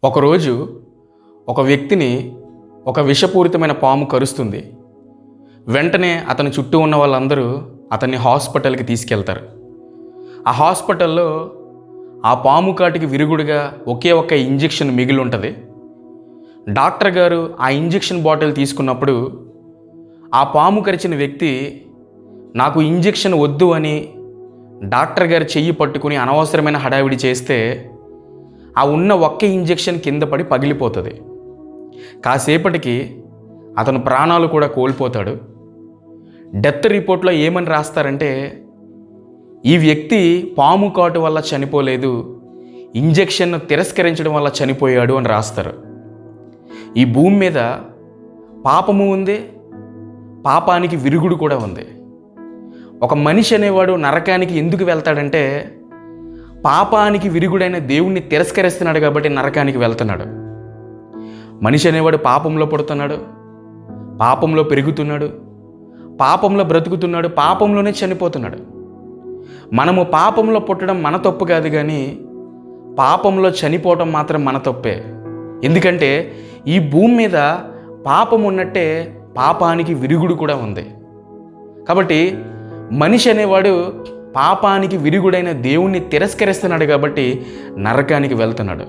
ఒకరోజు ఒక వ్యక్తిని ఒక విషపూరితమైన పాము కరుస్తుంది. వెంటనే అతని చుట్టూ ఉన్న వాళ్ళందరూ అతన్ని హాస్పిటల్కి తీసుకెళ్తారు. ఆ హాస్పిటల్లో ఆ పాము కాటికి విరుగుడుగా ఒకే ఒక్క ఇంజెక్షన్ మిగిలి ఉంటుంది. డాక్టర్ గారు ఆ ఇంజెక్షన్ బాటిల్ తీసుకున్నప్పుడు ఆ పాము కరిచిన వ్యక్తి నాకు ఇంజెక్షన్ వద్దు అని డాక్టర్ గారు చెయ్యి పట్టుకుని అనవసరమైన హడావిడి చేస్తే ఆ ఉన్న ఒక్క ఇంజెక్షన్ కింద పడి పగిలిపోతుంది. కాసేపటికి అతను ప్రాణాలు కూడా కోల్పోతాడు. డెత్ రిపోర్ట్లో ఏమని రాస్తారంటే, ఈ వ్యక్తి పాము కాటు వల్ల చనిపోలేదు, ఇంజెక్షన్ను తిరస్కరించడం వల్ల చనిపోయాడు అని రాస్తారు. ఈ భూమి మీద పాపము ఉంది, పాపానికి విరుగుడు కూడా ఉంది. ఒక మనిషి అనేవాడు నరకానికి ఎందుకు వెళ్తాడంటే, పాపానికి విరుగుడైన దేవుణ్ణి తిరస్కరిస్తున్నాడు కాబట్టి నరకానికి వెళ్తున్నాడు. మనిషి అనేవాడు పాపంలో పుడుతున్నాడు, పాపంలో పెరుగుతున్నాడు, పాపంలో బ్రతుకుతున్నాడు, పాపంలోనే చనిపోతున్నాడు. మనము పాపంలో పుట్టడం మన తప్పు కాదు, కానీ పాపంలో చనిపోవటం మాత్రం మన తప్పే. ఎందుకంటే ఈ భూమి మీద పాపం ఉన్నట్టే పాపానికి విరుగుడు కూడా ఉంది. కాబట్టి మనిషి అనేవాడు పాపానికి విరుగుడైన దేవుణ్ణి తిరస్కరిస్తున్నాడు కాబట్టి నరకానికి వెళ్తున్నాడు.